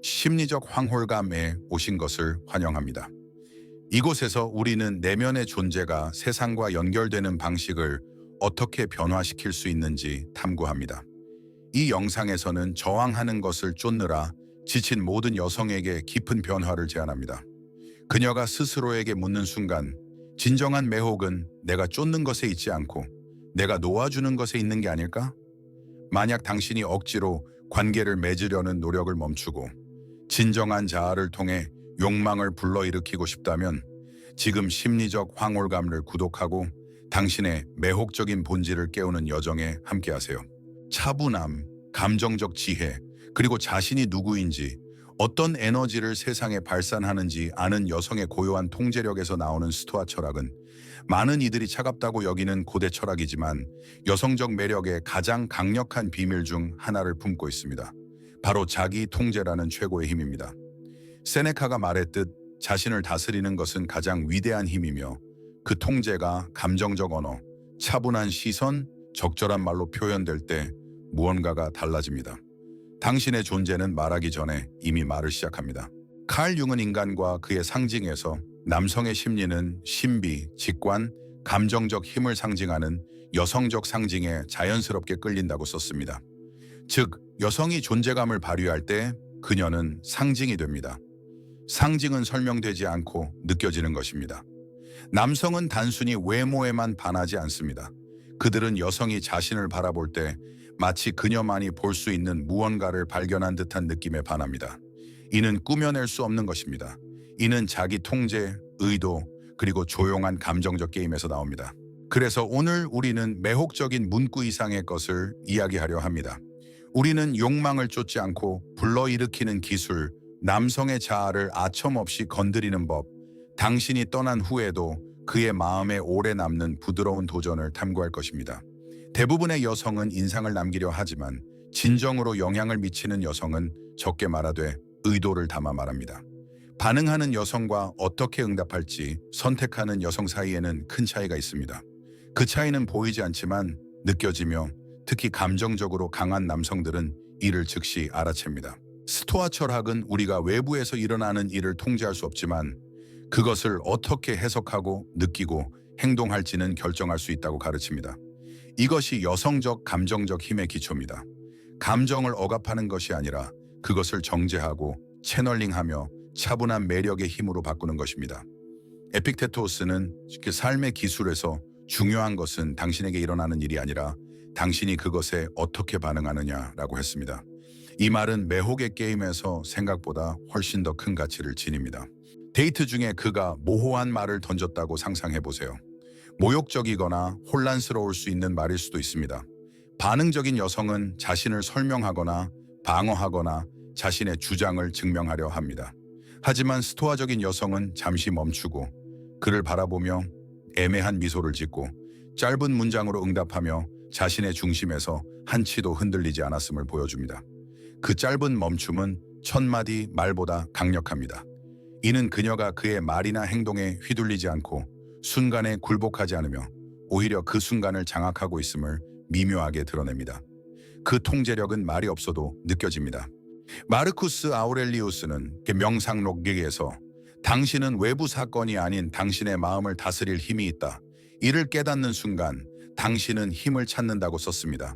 심리적 황홀감에 오신 것을 환영합니다. 이곳에서 우리는 내면의 존재가 세상과 연결되는 방식을 어떻게 변화시킬 수 있는지 탐구합니다. 이 영상에서는 저항하는 것을 쫓느라 지친 모든 여성에게 깊은 변화를 제안합니다. 그녀가 스스로에게 묻는 순간, 진정한 매혹은 내가 쫓는 것에 있지 않고 내가 놓아주는 것에 있는 게 아닐까? 만약 당신이 억지로 관계를 맺으려는 노력을 멈추고 진정한 자아를 통해 욕망을 불러일으키고 싶다면 지금 심리적 황홀감을 구독하고 당신의 매혹적인 본질을 깨우는 여정에 함께하세요. 차분함, 감정적 지혜, 그리고 자신이 누구인지 어떤 에너지를 세상에 발산하는지 아는 여성의 고요한 통제력에서 나오는 스토아 철학은 많은 이들이 차갑다고 여기는 고대 철학이지만 여성적 매력의 가장 강력한 비밀 중 하나를 품고 있습니다. 바로 자기 통제라는 최고의 힘입니다. 세네카가 말했듯 자신을 다스리는 것은 가장 위대한 힘이며 그 통제가 감정적 언어, 차분한 시선, 적절한 말로 표현될 때 무언가가 달라집니다. 당신의 존재는 말하기 전에 이미 말을 시작합니다. 칼 융은 인간과 그의 상징에서 남성의 심리는 신비, 직관, 감정적 힘을 상징하는 여성적 상징에 자연스럽게 끌린다고 썼습니다. 즉, 여성이 존재감을 발휘할 때 그녀는 상징이 됩니다. 상징은 설명되지 않고 느껴지는 것입니다. 남성은 단순히 외모에만 반하지 않습니다. 그들은 여성이 자신을 바라볼 때 마치 그녀만이 볼 수 있는 무언가를 발견한 듯한 느낌에 반합니다. 이는 꾸며낼 수 없는 것입니다. 이는 자기 통제, 의도, 그리고 조용한 감정적 게임에서 나옵니다. 그래서 오늘 우리는 매혹적인 문구 이상의 것을 이야기하려 합니다. 우리는 욕망을 쫓지 않고 불러일으키는 기술, 남성의 자아를 아첨없이 건드리는 법, 당신이 떠난 후에도 그의 마음에 오래 남는 부드러운 도전을 탐구할 것입니다. 대부분의 여성은 인상을 남기려 하지만 진정으로 영향을 미치는 여성은 적게 말하되 의도를 담아 말합니다. 반응하는 여성과 어떻게 응답할지 선택하는 여성 사이에는 큰 차이가 있습니다. 그 차이는 보이지 않지만 느껴지며 특히 감정적으로 강한 남성들은 이를 즉시 알아챕니다. 스토아 철학은 우리가 외부에서 일어나는 일을 통제할 수 없지만 그것을 어떻게 해석하고 느끼고 행동할지는 결정할 수 있다고 가르칩니다. 이것이 여성적 감정적 힘의 기초입니다. 감정을 억압하는 것이 아니라 그것을 정제하고 채널링하며 차분한 매력의 힘으로 바꾸는 것입니다. 에픽테토스는 그 삶의 기술에서 중요한 것은 당신에게 일어나는 일이 아니라 당신이 그것에 어떻게 반응하느냐라고 했습니다. 이 말은 매혹의 게임에서 생각보다 훨씬 더 큰 가치를 지닙니다. 데이트 중에 그가 모호한 말을 던졌다고 상상해보세요. 모욕적이거나 혼란스러울 수 있는 말일 수도 있습니다. 반응적인 여성은 자신을 설명하거나 방어하거나 자신의 주장을 증명하려 합니다. 하지만 스토아적인 여성은 잠시 멈추고 그를 바라보며 애매한 미소를 짓고 짧은 문장으로 응답하며 자신의 중심에서 한치도 흔들리지 않았음을 보여줍니다. 그 짧은 멈춤은 천마디 말보다 강력합니다. 이는 그녀가 그의 말이나 행동에 휘둘리지 않고 순간에 굴복하지 않으며 오히려 그 순간을 장악하고 있음을 미묘하게 드러냅니다. 그 통제력은 말이 없어도 느껴집니다. 마르쿠스 아우렐리우스는 명상록기에서 당신은 외부 사건이 아닌 당신의 마음을 다스릴 힘이 있다. 이를 깨닫는 순간 당신은 힘을 찾는다고 썼습니다.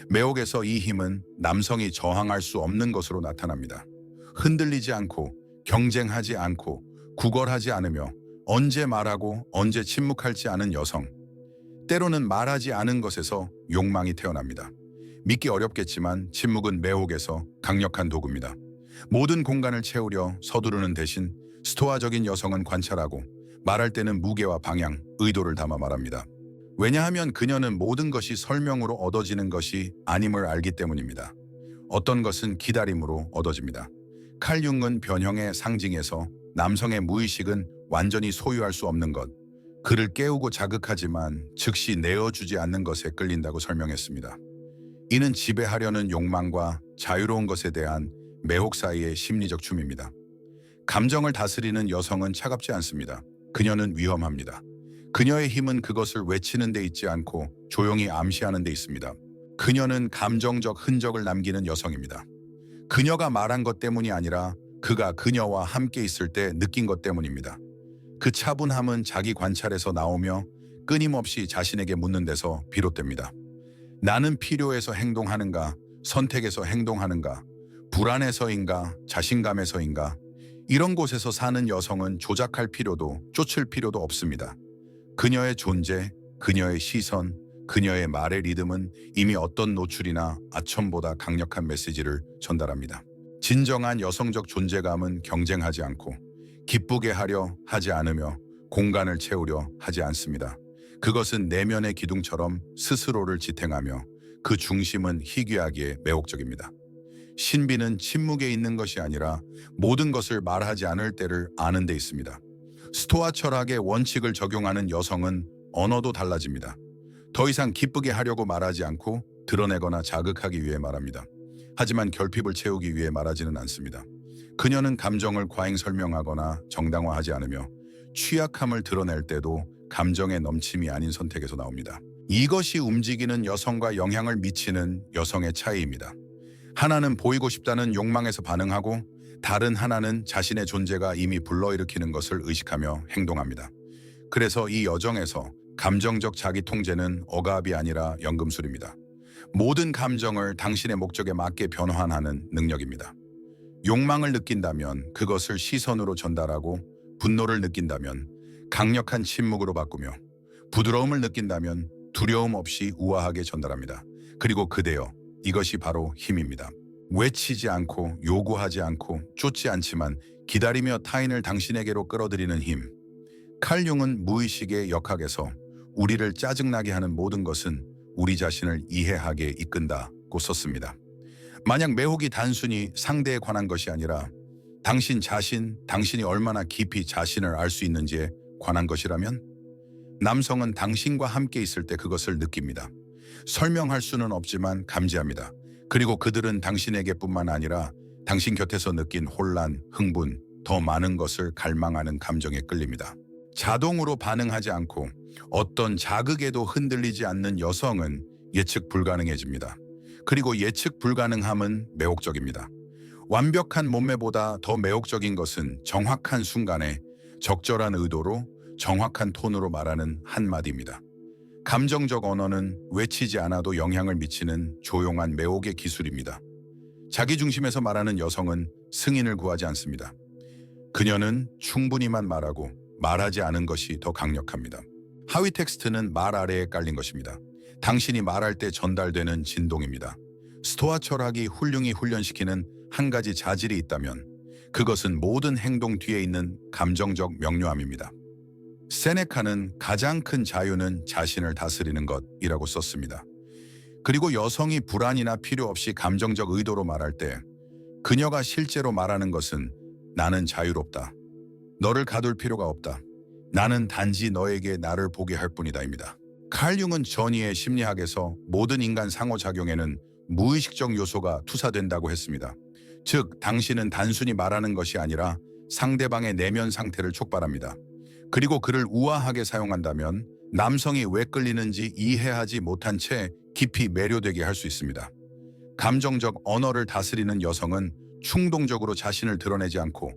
매혹에서 이 힘은 남성이 저항할 수 없는 것으로 나타납니다. 흔들리지 않고 경쟁하지 않고 구걸하지 않으며 언제 말하고 언제 침묵할지 아는 여성. 때로는 말하지 않은 것에서 욕망이 태어납니다. 믿기 어렵겠지만 침묵은 매혹에서 강력한 도구입니다. 모든 공간을 채우려 서두르는 대신 스토아적인 여성은 관찰하고 말할 때는 무게와 방향, 의도를 담아 말합니다. 왜냐하면 그녀는 모든 것이 설명으로 얻어지는 것이 아님을 알기 때문입니다. 어떤 것은 기다림으로 얻어집니다. 칼 융은 변형의 상징에서 남성의 무의식은 완전히 소유할 수 없는 것, 그를 깨우고 자극하지만 즉시 내어주지 않는 것에 끌린다고 설명했습니다. 이는 지배하려는 욕망과 자유로운 것에 대한 매혹 사이의 심리적 춤입니다. 감정을 다스리는 여성은 차갑지 않습니다. 그녀는 위험합니다. 그녀의 힘은 그것을 외치는 데 있지 않고 조용히 암시하는 데 있습니다. 그녀는 감정적 흔적을 남기는 여성입니다. 그녀가 말한 것 때문이 아니라 그가 그녀와 함께 있을 때 느낀 것 때문입니다. 그 차분함은 자기 관찰에서 나오며 끊임없이 자신에게 묻는 데서 비롯됩니다. 나는 필요해서 행동하는가, 선택해서 행동하는가, 불안해서인가, 자신감에서인가. 이런 곳에서 사는 여성은 조작할 필요도 쫓을 필요도 없습니다. 그녀의 존재, 그녀의 시선, 그녀의 말의 리듬은 이미 어떤 노출이나 아첨보다 강력한 메시지를 전달합니다. 진정한 여성적 존재감은 경쟁하지 않고 기쁘게 하려 하지 않으며 공간을 채우려 하지 않습니다. 그것은 내면의 기둥처럼 스스로를 지탱하며 그 중심은 희귀하기에 매혹적입니다. 신비는 침묵에 있는 것이 아니라 모든 것을 말하지 않을 때를 아는 데 있습니다. 스토아 철학의 원칙을 적용하는 여성은 언어도 달라집니다. 더 이상 기쁘게 하려고 말하지 않고 드러내거나 자극하기 위해 말합니다. 하지만 결핍을 채우기 위해 말하지는 않습니다. 그녀는 감정을 과잉 설명하거나 정당화하지 않으며 취약함을 드러낼 때도 감정의 넘침이 아닌 선택에서 나옵니다. 이것이 움직이는 여성과 영향을 미치는 여성의 차이입니다. 하나는 보이고 싶다는 욕망에서 반응하고 다른 하나는 자신의 존재가 이미 불러일으키는 것을 의식하며 행동합니다. 그래서 이 여정에서 감정적 자기 통제는 억압이 아니라 연금술입니다. 모든 감정을 당신의 목적에 맞게 변환하는 능력입니다. 욕망을 느낀다면 그것을 시선으로 전달하고 분노를 느낀다면 강력한 침묵으로 바꾸며 부드러움을 느낀다면 두려움 없이 우아하게 전달합니다. 그리고 그대여, 이것이 바로 힘입니다. 외치지 않고 요구하지 않고 쫓지 않지만 기다리며 타인을 당신에게로 끌어들이는 힘. 칼 융은 무의식의 역학에서 우리를 짜증나게 하는 모든 것은 우리 자신을 이해하게 이끈다고 썼습니다. 만약 매혹이 단순히 상대에 관한 것이 아니라 당신 자신, 당신이 얼마나 깊이 자신을 알 수 있는지에 관한 것이라면 남성은 당신과 함께 있을 때 그것을 느낍니다. 설명할 수는 없지만 감지합니다. 그리고 그들은 당신에게뿐만 아니라 당신 곁에서 느낀 혼란, 흥분, 더 많은 것을 갈망하는 감정에 끌립니다. 자동으로 반응하지 않고 어떤 자극에도 흔들리지 않는 여성은 예측 불가능해집니다. 그리고 예측 불가능함은 매혹적입니다. 완벽한 몸매보다 더 매혹적인 것은 정확한 순간에 적절한 의도로 정확한 톤으로 말하는 한마디입니다. 감정적 언어는 외치지 않아도 영향을 미치는 조용한 매혹의 기술입니다. 자기 중심에서 말하는 여성은 승인을 구하지 않습니다. 그녀는 충분히만 말하고 말하지 않은 것이 더 강력합니다. 하위 텍스트는 말 아래에 깔린 것입니다. 당신이 말할 때 전달되는 진동입니다. 스토아 철학이 훌륭히 훈련시키는 한 가지 자질이 있다면 그것은 모든 행동 뒤에 있는 감정적 명료함입니다. 세네카는 가장 큰 자유는 자신을 다스리는 것이라고 썼습니다. 그리고 여성이 불안이나 필요 없이 감정적 의도로 말할 때 그녀가 실제로 말하는 것은 나는 자유롭다. 너를 가둘 필요가 없다. 나는 단지 너에게 나를 보게 할 뿐이다입니다. 칼 융은 전이의 심리학에서 모든 인간 상호작용에는 무의식적 요소가 투사된다고 했습니다. 즉, 당신은 단순히 말하는 것이 아니라 상대방의 내면 상태를 촉발합니다. 그리고 그를 우아하게 사용한다면 남성이 왜 끌리는지 이해하지 못한 채 깊이 매료되게 할 수 있습니다. 감정적 언어를 다스리는 여성은 충동적으로 자신을 드러내지 않고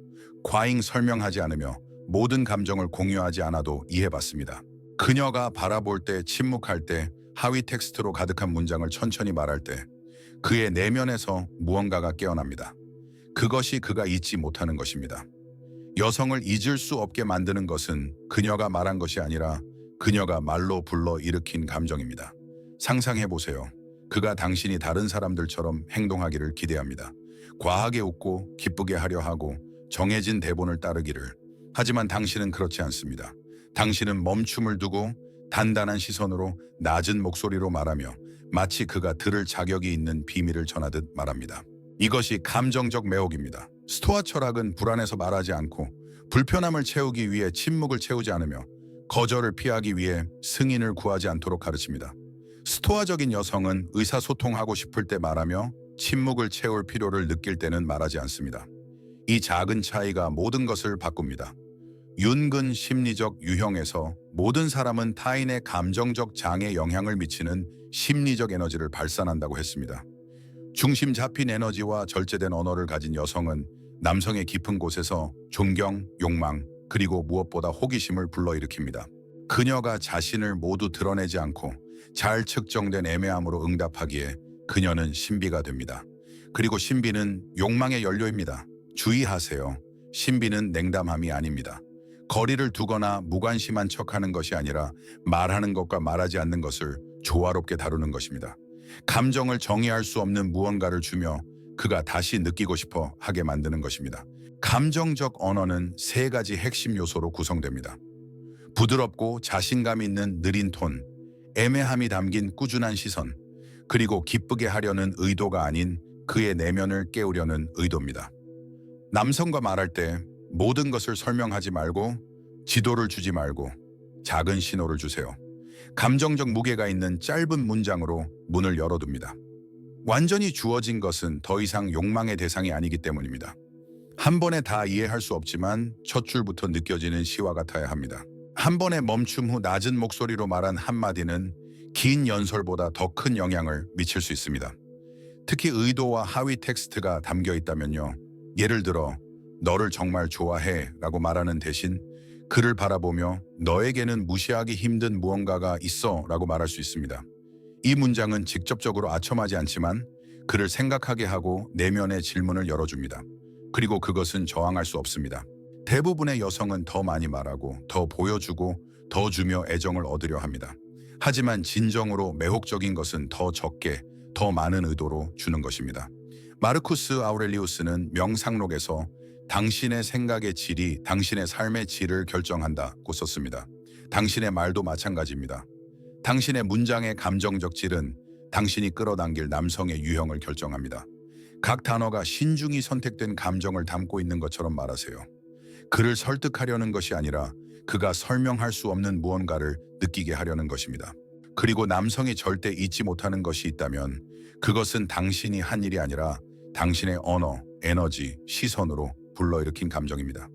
과잉 설명하지 않으며 모든 감정을 공유하지 않아도 이해받습니다. 그녀가 바라볼 때, 침묵할 때, 하위 텍스트로 가득한 문장을 천천히 말할 때 그의 내면에서 무언가가 깨어납니다. 그것이 그가 잊지 못하는 것입니다. 여성을 잊을 수 없게 만드는 것은 그녀가 말한 것이 아니라 그녀가 말로 불러 일으킨 감정입니다. 상상해보세요. 그가 당신이 다른 사람들처럼 행동하기를 기대합니다. 과하게 웃고 기쁘게 하려 하고 정해진 대본을 따르기를. 하지만 당신은 그렇지 않습니다. 당신은 멈춤을 두고 단단한 시선으로 낮은 목소리로 말하며 마치 그가 들을 자격이 있는 비밀을 전하듯 말합니다. 이것이 감정적 매혹입니다. 스토아 철학은 불안해서 말하지 않고 불편함을 채우기 위해 침묵을 채우지 않으며 거절을 피하기 위해 승인을 구하지 않도록 가르칩니다. 스토아적인 여성은 의사소통하고 싶을 때 말하며 침묵을 채울 필요를 느낄 때는 말하지 않습니다. 이 작은 차이가 모든 것을 바꿉니다. 윤근 심리적 유형에서 모든 사람은 타인의 감정적 장에 영향을 미치는 심리적 에너지를 발산한다고 했습니다. 중심 잡힌 에너지와 절제된 언어를 가진 여성은 남성의 깊은 곳에서 존경, 욕망, 그리고 무엇보다 호기심을 불러일으킵니다. 그녀가 자신을 모두 드러내지 않고 잘 측정된 애매함으로 응답하기에 그녀는 신비가 됩니다. 그리고 신비는 욕망의 연료입니다. 주의하세요. 신비는 냉담함이 아닙니다. 거리를 두거나 무관심한 척하는 것이 아니라 말하는 것과 말하지 않는 것을 조화롭게 다루는 것입니다. 감정을 정의할 수 없는 무언가를 주며 그가 다시 느끼고 싶어 하게 만드는 것입니다. 감정적 언어는 세 가지 핵심 요소로 구성됩니다. 부드럽고 자신감 있는 느린 톤, 애매함이 담긴 꾸준한 시선, 그리고 기쁘게 하려는 의도가 아닌 그의 내면을 깨우려는 의도입니다. 남성과 말할 때 모든 것을 설명하지 말고 지도를 주지 말고 작은 신호를 주세요. 감정적 무게가 있는 짧은 문장으로 문을 열어둡니다. 완전히 주어진 것은 더 이상 욕망의 대상이 아니기 때문입니다. 한 번에 다 이해할 수 없지만 첫 줄부터 느껴지는 시와 같아야 합니다. 한 번의 멈춤 후 낮은 목소리로 말한 한마디는 긴 연설보다 더 큰 영향을 미칠 수 있습니다. 특히 의도와 하위 텍스트가 담겨 있다면요. 예를 들어 너를 정말 좋아해 라고 말하는 대신 그를 바라보며 너에게는 무시하기 힘든 무언가가 있어 라고 말할 수 있습니다. 이 문장은 직접적으로 아첨하지 않지만 그를 생각하게 하고 내면의 질문을 열어줍니다. 그리고 그것은 저항할 수 없습니다. 대부분의 여성은 더 많이 말하고 더 보여주고 더 주며 애정을 얻으려 합니다. 하지만 진정으로 매혹적인 것은 더 적게 더 많은 의도로 주는 것입니다. 마르쿠스 아우렐리우스는 명상록에서 당신의 생각의 질이 당신의 삶의 질을 결정한다고 썼습니다. 당신의 말도 마찬가지입니다. 당신의 문장의 감정적 질은 당신이 끌어당길 남성의 유형을 결정합니다. 각 단어가 신중히 선택된 감정을 담고 있는 것처럼 말하세요. 그를 설득하려는 것이 아니라 그가 설명할 수 없는 무언가를 느끼게 하려는 것입니다. 그리고 남성이 절대 잊지 못하는 것이 있다면 그것은 당신이 한 일이 아니라 당신의 언어, 에너지, 시선으로 불러일으킨 감정입니다.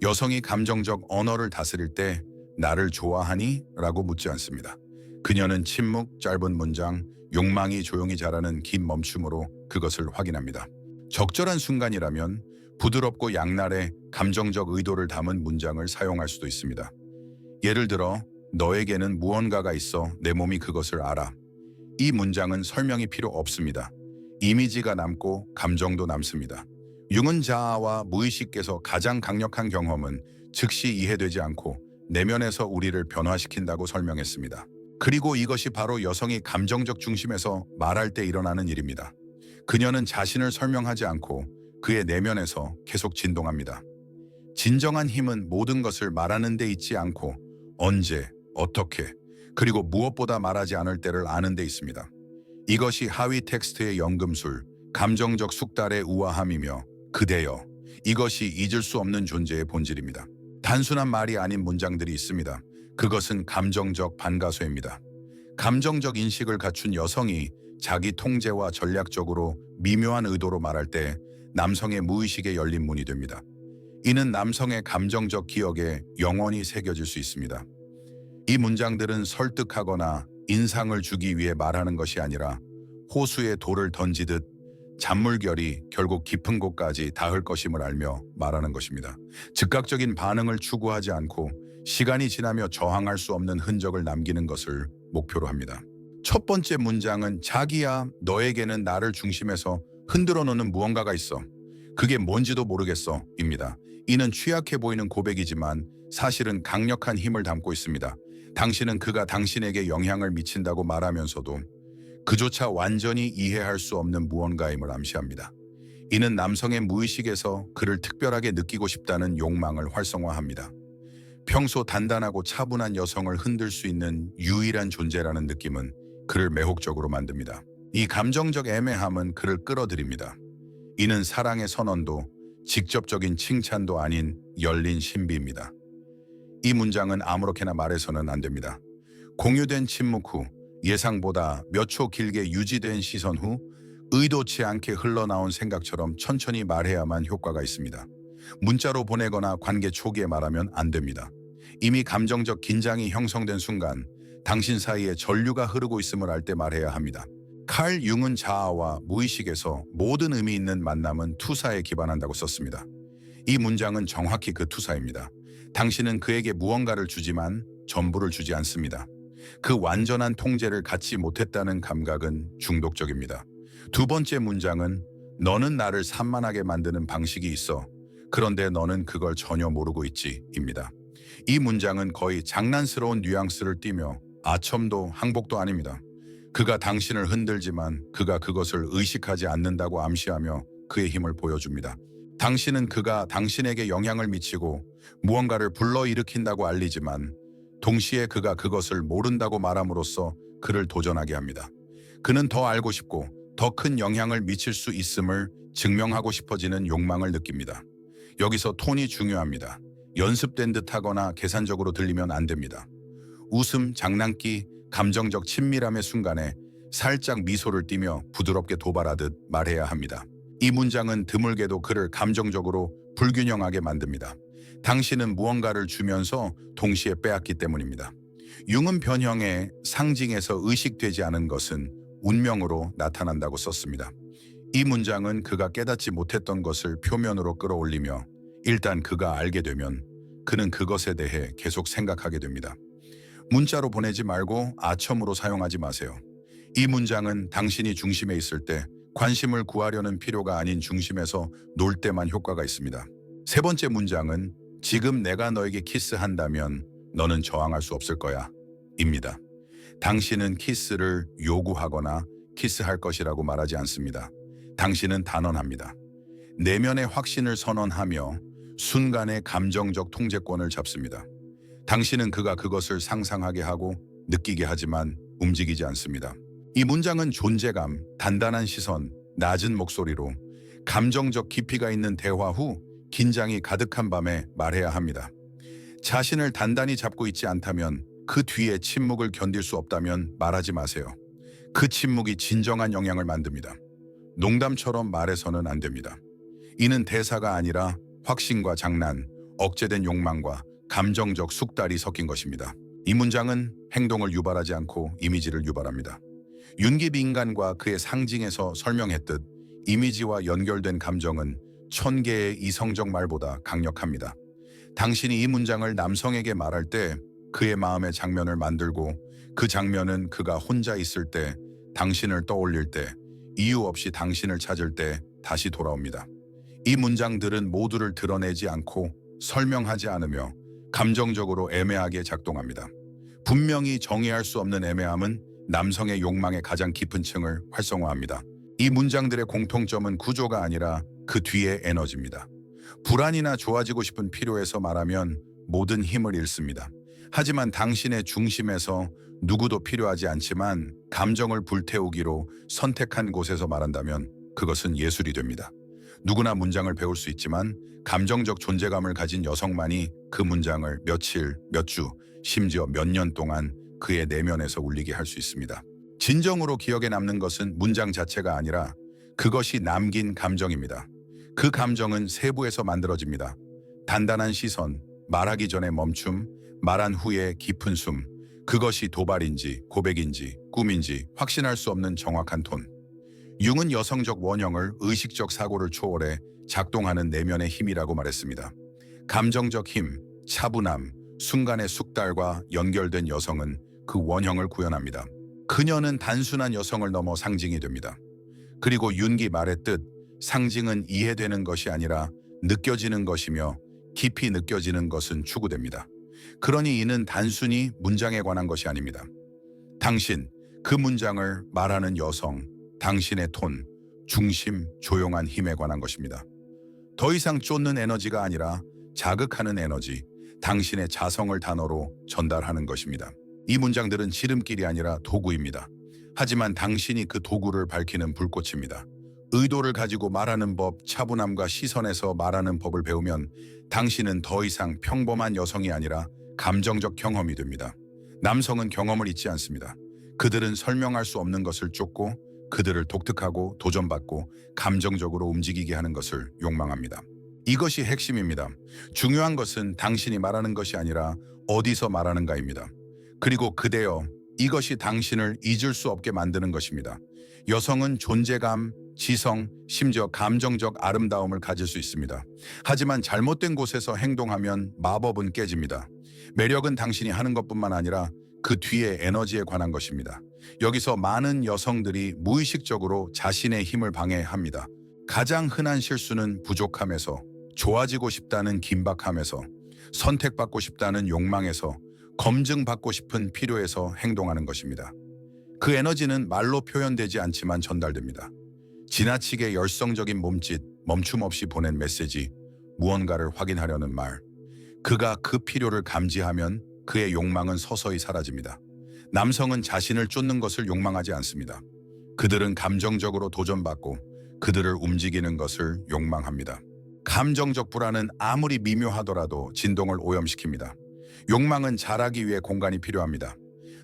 여성이 감정적 언어를 다스릴 때 나를 좋아하니? 라고 묻지 않습니다. 그녀는 침묵, 짧은 문장, 욕망이 조용히 자라는 긴 멈춤으로 그것을 확인합니다. 적절한 순간이라면 부드럽고 양날의 감정적 의도를 담은 문장을 사용할 수도 있습니다. 예를 들어 너에게는 무언가가 있어 내 몸이 그것을 알아. 이 문장은 설명이 필요 없습니다. 이미지가 남고 감정도 남습니다. 융은 자아와 무의식에서 가장 강력한 경험은 즉시 이해되지 않고 내면에서 우리를 변화시킨다고 설명했습니다. 그리고 이것이 바로 여성이 감정적 중심에서 말할 때 일어나는 일입니다. 그녀는 자신을 설명하지 않고 그의 내면에서 계속 진동합니다. 진정한 힘은 모든 것을 말하는 데 있지 않고 언제, 어떻게, 그리고 무엇보다 말하지 않을 때를 아는 데 있습니다. 이것이 하위 텍스트의 연금술, 감정적 숙달의 우아함이며 그대여, 이것이 잊을 수 없는 존재의 본질입니다. 단순한 말이 아닌 문장들이 있습니다. 그것은 감정적 반가쇠입니다. 감정적 인식을 갖춘 여성이 자기 통제와 전략적으로 미묘한 의도로 말할 때 남성의 무의식에 열린 문이 됩니다. 이는 남성의 감정적 기억에 영원히 새겨질 수 있습니다. 이 문장들은 설득하거나 인상을 주기 위해 말하는 것이 아니라 호수에 돌을 던지듯 잔물결이 결국 깊은 곳까지 닿을 것임을 알며 말하는 것입니다. 즉각적인 반응을 추구하지 않고 시간이 지나며 저항할 수 없는 흔적을 남기는 것을 목표로 합니다. 첫 번째 문장은 자기야, 너에게는 나를 중심에서 흔들어 놓는 무언가가 있어. 그게 뭔지도 모르겠어 입니다. 이는 취약해 보이는 고백이지만 사실은 강력한 힘을 담고 있습니다. 당신은 그가 당신에게 영향을 미친다고 말하면서도 그조차 완전히 이해할 수 없는 무언가임을 암시합니다. 이는 남성의 무의식에서 그를 특별하게 느끼고 싶다는 욕망을 활성화합니다. 평소 단단하고 차분한 여성을 흔들 수 있는 유일한 존재라는 느낌은 그를 매혹적으로 만듭니다. 이 감정적 애매함은 그를 끌어들입니다. 이는 사랑의 선언도 직접적인 칭찬도 아닌 열린 신비입니다. 이 문장은 아무렇게나 말해서는 안 됩니다. 공유된 침묵 후 예상보다 몇 초 길게 유지된 시선 후 의도치 않게 흘러나온 생각처럼 천천히 말해야만 효과가 있습니다. 문자로 보내거나 관계 초기에 말하면 안 됩니다. 이미 감정적 긴장이 형성된 순간 당신 사이에 전류가 흐르고 있음을 알 때 말해야 합니다. 칼 융은 자아와 무의식에서 모든 의미 있는 만남은 투사에 기반한다고 썼습니다. 이 문장은 정확히 그 투사입니다. 당신은 그에게 무언가를 주지만 전부를 주지 않습니다. 그 완전한 통제를 갖지 못했다는 감각은 중독적입니다. 두 번째 문장은 너는 나를 산만하게 만드는 방식이 있어. 그런데 너는 그걸 전혀 모르고 있지입니다. 이 문장은 거의 장난스러운 뉘앙스를 띠며 아첨도 항복도 아닙니다. 그가 당신을 흔들지만 그가 그것을 의식하지 않는다고 암시하며 그의 힘을 보여줍니다. 당신은 그가 당신에게 영향을 미치고 무언가를 불러일으킨다고 알리지만 동시에 그가 그것을 모른다고 말함으로써 그를 도전하게 합니다. 그는 더 알고 싶고 더 큰 영향을 미칠 수 있음을 증명하고 싶어지는 욕망을 느낍니다. 여기서 톤이 중요합니다. 연습된 듯하거나 계산적으로 들리면 안 됩니다. 웃음, 장난기, 감정적 친밀함의 순간에 살짝 미소를 띠며 부드럽게 도발하듯 말해야 합니다. 이 문장은 드물게도 그를 감정적으로 불균형하게 만듭니다. 당신은 무언가를 주면서 동시에 빼앗기 때문입니다. 융은 변형의 상징에서 의식되지 않은 것은 운명으로 나타난다고 썼습니다. 이 문장은 그가 깨닫지 못했던 것을 표면으로 끌어올리며 일단 그가 알게 되면 그는 그것에 대해 계속 생각하게 됩니다. 문자로 보내지 말고 아첨으로 사용하지 마세요. 이 문장은 당신이 중심에 있을 때 관심을 구하려는 필요가 아닌 중심에서 놀 때만 효과가 있습니다. 세 번째 문장은 지금 내가 너에게 키스한다면 너는 저항할 수 없을 거야 입니다. 당신은 키스를 요구하거나 키스할 것이라고 말하지 않습니다. 당신은 단언합니다. 내면의 확신을 선언하며 순간의 감정적 통제권을 잡습니다. 당신은 그가 그것을 상상하게 하고 느끼게 하지만 움직이지 않습니다. 이 문장은 존재감, 단단한 시선, 낮은 목소리로 감정적 깊이가 있는 대화 후 긴장이 가득한 밤에 말해야 합니다. 자신을 단단히 잡고 있지 않다면 그 뒤에 침묵을 견딜 수 없다면 말하지 마세요. 그 침묵이 진정한 영향을 만듭니다. 농담처럼 말해서는 안 됩니다. 이는 대사가 아니라 확신과 장난, 억제된 욕망과 감정적 숙달이 섞인 것입니다. 이 문장은 행동을 유발하지 않고 이미지를 유발합니다. 윤깁 인간과 그의 상징에서 설명했듯 이미지와 연결된 감정은 1000개의 이성적 말보다 강력합니다. 당신이 이 문장을 남성에게 말할 때 그의 마음의 장면을 만들고 그 장면은 그가 혼자 있을 때, 당신을 떠올릴 때, 이유 없이 당신을 찾을 때 다시 돌아옵니다. 이 문장들은 모두를 드러내지 않고 설명하지 않으며 감정적으로 애매하게 작동합니다. 분명히 정의할 수 없는 애매함은 남성의 욕망의 가장 깊은 층을 활성화합니다. 이 문장들의 공통점은 구조가 아니라 그 뒤의 에너지입니다. 불안이나 좋아지고 싶은 필요에서 말하면 모든 힘을 잃습니다. 하지만 당신의 중심에서 누구도 필요하지 않지만 감정을 불태우기로 선택한 곳에서 말한다면 그것은 예술이 됩니다. 누구나 문장을 배울 수 있지만 감정적 존재감을 가진 여성만이 그 문장을 며칠, 몇 주, 심지어 몇 년 동안 그의 내면에서 울리게 할 수 있습니다. 진정으로 기억에 남는 것은 문장 자체가 아니라 그것이 남긴 감정입니다. 그 감정은 세부에서 만들어집니다. 단단한 시선, 말하기 전에 멈춤, 말한 후에 깊은 숨, 그것이 도발인지 고백인지 꿈인지 확신할 수 없는 정확한 톤. 융은 여성적 원형을 의식적 사고를 초월해 작동하는 내면의 힘이라고 말했습니다. 감정적 힘, 차분함, 순간의 숙달과 연결된 여성은 그 원형을 구현합니다. 그녀는 단순한 여성을 넘어 상징이 됩니다. 그리고 윤기 말했듯 상징은 이해되는 것이 아니라 느껴지는 것이며 깊이 느껴지는 것은 추구됩니다. 그러니 이는 단순히 문장에 관한 것이 아닙니다. 당신, 그 문장을 말하는 여성, 당신의 톤, 중심, 조용한 힘에 관한 것입니다. 더 이상 쫓는 에너지가 아니라 자극하는 에너지, 당신의 자성을 단어로 전달하는 것입니다. 이 문장들은 지름길이 아니라 도구입니다. 하지만 당신이 그 도구를 밝히는 불꽃입니다. 의도를 가지고 말하는 법, 차분함과 시선에서 말하는 법을 배우면 당신은 더 이상 평범한 여성이 아니라 감정적 경험이 됩니다. 남성은 경험을 잊지 않습니다. 그들은 설명할 수 없는 것을 쫓고 그들을 독특하고 도전받고 감정적으로 움직이게 하는 것을 욕망합니다. 이것이 핵심입니다. 중요한 것은 당신이 말하는 것이 아니라 어디서 말하는가입니다. 그리고 그대여, 이것이 당신을 잊을 수 없게 만드는 것입니다. 여성은 존재감, 지성, 심지어 감정적 아름다움을 가질 수 있습니다. 하지만 잘못된 곳에서 행동하면 마법은 깨집니다. 매력은 당신이 하는 것뿐만 아니라 그 뒤의 에너지에 관한 것입니다. 여기서 많은 여성들이 무의식적으로 자신의 힘을 방해합니다. 가장 흔한 실수는 부족함에서, 좋아지고 싶다는 긴박함에서, 선택받고 싶다는 욕망에서, 검증받고 싶은 필요에서 행동하는 것입니다. 그 에너지는 말로 표현되지 않지만 전달됩니다. 지나치게 열성적인 몸짓, 멈춤 없이 보낸 메시지, 무언가를 확인하려는 말. 그가 그 필요를 감지하면 그의 욕망은 서서히 사라집니다. 남성은 자신을 쫓는 것을 욕망하지 않습니다. 그들은 감정적으로 도전받고 그들을 움직이는 것을 욕망합니다. 감정적 불안은 아무리 미묘하더라도 진동을 오염시킵니다. 욕망은 자라기 위해 공간이 필요합니다.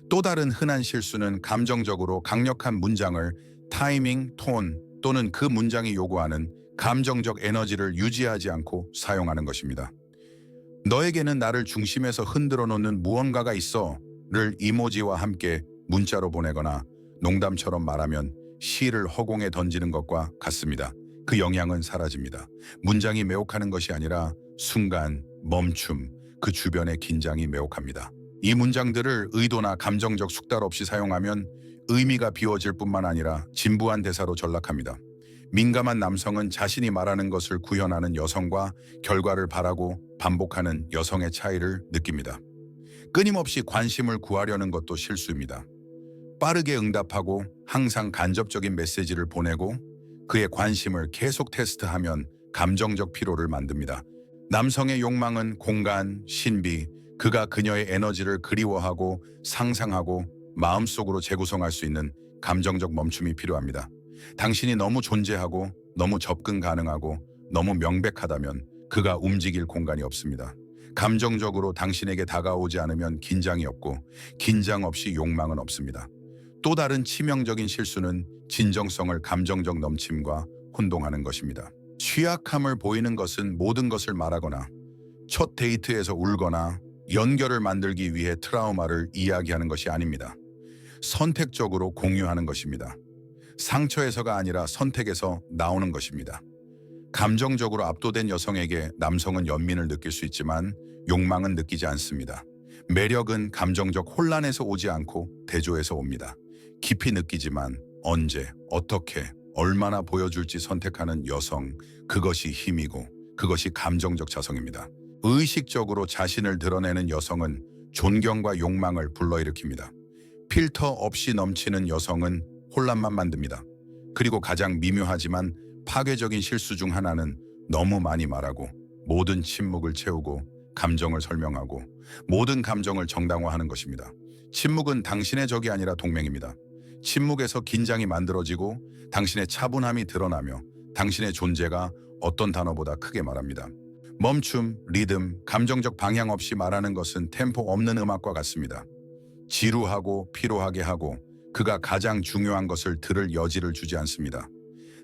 또 다른 흔한 실수는 감정적으로 강력한 문장을 타이밍, 톤 또는 그 문장이 요구하는 감정적 에너지를 유지하지 않고 사용하는 것입니다. 너에게는 나를 중심에서 흔들어 놓는 무언가가 있어를 이모지와 함께 문자로 보내거나 농담처럼 말하면 시를 허공에 던지는 것과 같습니다. 그 영향은 사라집니다. 문장이 매혹하는 것이 아니라 순간, 멈춤, 그 주변의 긴장이 매혹합니다. 이 문장들을 의도나 감정적 숙달 없이 사용하면 의미가 비워질 뿐만 아니라 진부한 대사로 전락합니다. 민감한 남성은 자신이 말하는 것을 구현하는 여성과 결과를 바라고 반복하는 여성의 차이를 느낍니다. 끊임없이 관심을 구하려는 것도 실수입니다. 빠르게 응답하고 항상 간접적인 메시지를 보내고 그의 관심을 계속 테스트하면 감정적 피로를 만듭니다. 남성의 욕망은 공간, 신비, 그가 그녀의 에너지를 그리워하고 상상하고 마음속으로 재구성할 수 있는 감정적 멈춤이 필요합니다. 당신이 너무 존재하고 너무 접근 가능하고 너무 명백하다면 그가 움직일 공간이 없습니다. 감정적으로 당신에게 다가오지 않으면 긴장이 없고 긴장 없이 욕망은 없습니다. 또 다른 치명적인 실수는 진정성을 감정적 넘침과 혼동하는 것입니다. 취약함을 보이는 것은 모든 것을 말하거나 첫 데이트에서 울거나 연결을 만들기 위해 트라우마를 이야기하는 것이 아닙니다. 선택적으로 공유하는 것입니다. 상처에서가 아니라 선택에서 나오는 것입니다. 감정적으로 압도된 여성에게 남성은 연민을 느낄 수 있지만 욕망은 느끼지 않습니다. 매력은 감정적 혼란에서 오지 않고 대조에서 옵니다. 깊이 느끼지만 언제, 어떻게, 얼마나 보여줄지 선택하는 여성, 그것이 힘이고 그것이 감정적 자성입니다. 의식적으로 자신을 드러내는 여성은 존경과 욕망을 불러일으킵니다. 필터 없이 넘치는 여성은 혼란만 만듭니다. 그리고 가장 미묘하지만 파괴적인 실수 중 하나는 너무 많이 말하고 모든 침묵을 채우고 감정을 설명하고 모든 감정을 정당화하는 것입니다. 침묵은 당신의 적이 아니라 동맹입니다. 침묵에서 긴장이 만들어지고 당신의 차분함이 드러나며 당신의 존재가 어떤 단어보다 크게 말합니다. 멈춤, 리듬, 감정적 방향 없이 말하는 것은 템포 없는 음악과 같습니다. 지루하고 피로하게 하고 그가 가장 중요한 것을 들을 여지를 주지 않습니다.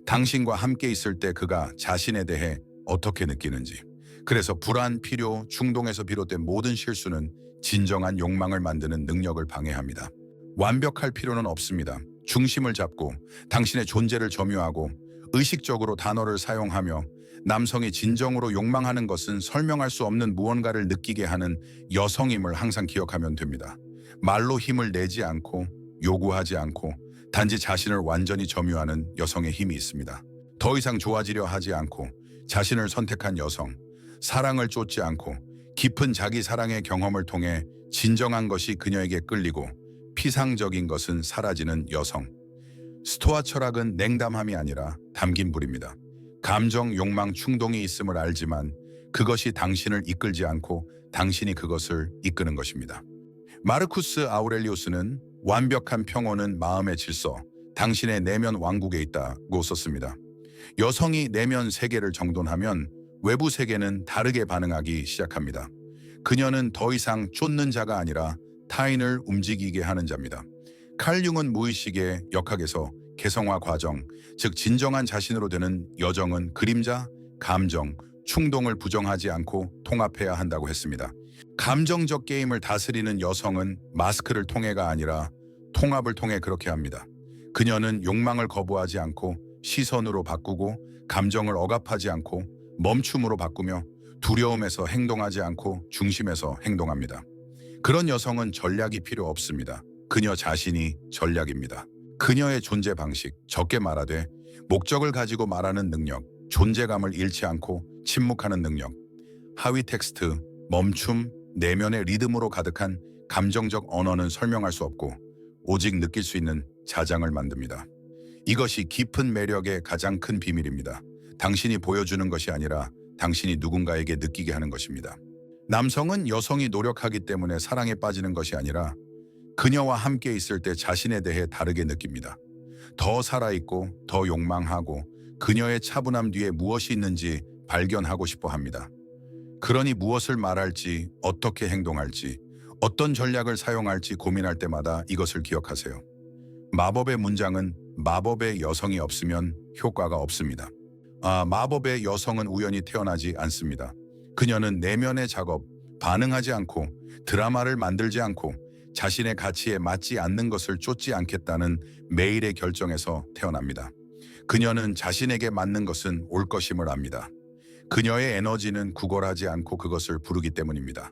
당신과 함께 있을 때 그가 자신에 대해 어떻게 느끼는지. 그래서 불안, 필요, 충동에서 비롯된 모든 실수는 진정한 욕망을 만드는 능력을 방해합니다. 완벽할 필요는 없습니다. 중심을 잡고 당신의 존재를 점유하고 의식적으로 단어를 사용하며 남성이 진정으로 욕망하는 것은 설명할 수 없는 무언가를 느끼게 하는 여성임을 항상 기억하면 됩니다. 말로 힘을 내지 않고 요구하지 않고 단지 자신을 완전히 점유하는 여성의 힘이 있습니다. 더 이상 좋아지려 하지 않고 자신을 선택한 여성, 사랑을 쫓지 않고 깊은 자기 사랑의 경험을 통해 진정한 것이 그녀에게 끌리고 피상적인 것은 사라지는 여성. 스토아 철학은 냉담함이 아니라 담긴 불입니다. 감정, 욕망, 충동이 있음을 알지만 그것이 당신을 이끌지 않고 당신이 그것을 이끄는 것입니다. 마르쿠스 아우렐리우스는 완벽한 평온은 마음의 질서, 당신의 내면 왕국에 있다고 썼습니다. 여성이 내면 세계를 정돈하면 외부 세계는 다르게 반응하기 시작합니다. 그녀는 더 이상 쫓는 자가 아니라 타인을 움직이게 하는 자입니다. 칼 융은 무의식의 역학에서 개성화 과정, 즉 진정한 자신으로 되는 여정은 그림자, 감정, 충동을 부정하지 않고 통합해야 한다고 했습니다. 감정적 게임을 다스리는 여성은 마스크를 통해가 아니라 통합을 통해 그렇게 합니다. 그녀는 욕망을 거부하지 않고 시선으로 바꾸고 감정을 억압하지 않고 멈춤으로 바꾸며 두려움에서 행동하지 않고 중심에서 행동합니다. 그런 여성은 전략이 필요 없습니다. 그녀 자신이 전략입니다. 그녀의 존재 방식, 적게 말하되 목적을 가지고 말하는 능력, 존재감을 잃지 않고 침묵하는 능력, 하위 텍스트, 멈춤, 내면의 리듬으로 가득한 감정적 언어는 설명할 수 없고 오직 느낄 수 있는 자장을 만듭니다. 이것이 깊은 매력의 가장 큰 비밀입니다. 당신이 보여주는 것이 아니라 당신이 누군가에게 느끼게 하는 것입니다. 남성은 여성이 노력하기 때문에 사랑에 빠지는 것이 아니라 그녀와 함께 있을 때 자신에 대해 다르게 느낍니다. 더 살아있고 더 욕망하고 그녀의 차분함 뒤에 무엇이 있는지 발견하고 싶어 합니다. 그러니 무엇을 말할지, 어떻게 행동할지, 어떤 전략을 사용할지 고민할 때마다 이것을 기억하세요. 마법의 문장은 마법의 여성이 없으면 효과가 없습니다. 마법의 여성은 우연히 태어나지 않습니다. 그녀는 내면의 작업, 반응하지 않고 드라마를 만들지 않고 자신의 가치에 맞지 않는 것을 쫓지 않겠다는 매일의 결정에서 태어납니다. 그녀는 자신에게 맞는 것은 올 것임을 압니다. 그녀의 에너지는 구걸하지 않고 그것을 부르기 때문입니다.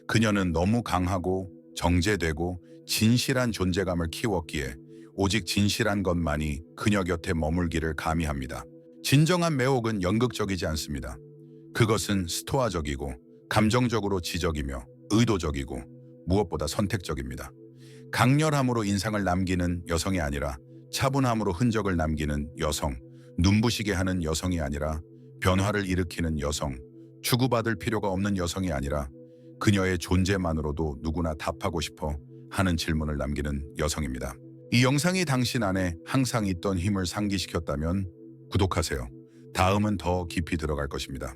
그녀는 너무 강하고 정제되고 진실한 존재감을 키웠기에 오직 진실한 것만이 그녀 곁에 머물기를 감히합니다. 진정한 매혹은 연극적이지 않습니다. 그것은 스토아적이고 감정적으로 지적이며 의도적이고 무엇보다 선택적입니다. 강렬함으로 인상을 남기는 여성이 아니라 차분함으로 흔적을 남기는 여성, 눈부시게 하는 여성이 아니라 변화를 일으키는 여성, 추구받을 필요가 없는 여성이 아니라 그녀의 존재만으로도 누구나 답하고 싶어 하는 질문을 남기는 여성입니다. 이 영상이 당신 안에 항상 있던 힘을 상기시켰다면 구독하세요. 다음은 더 깊이 들어갈 것입니다.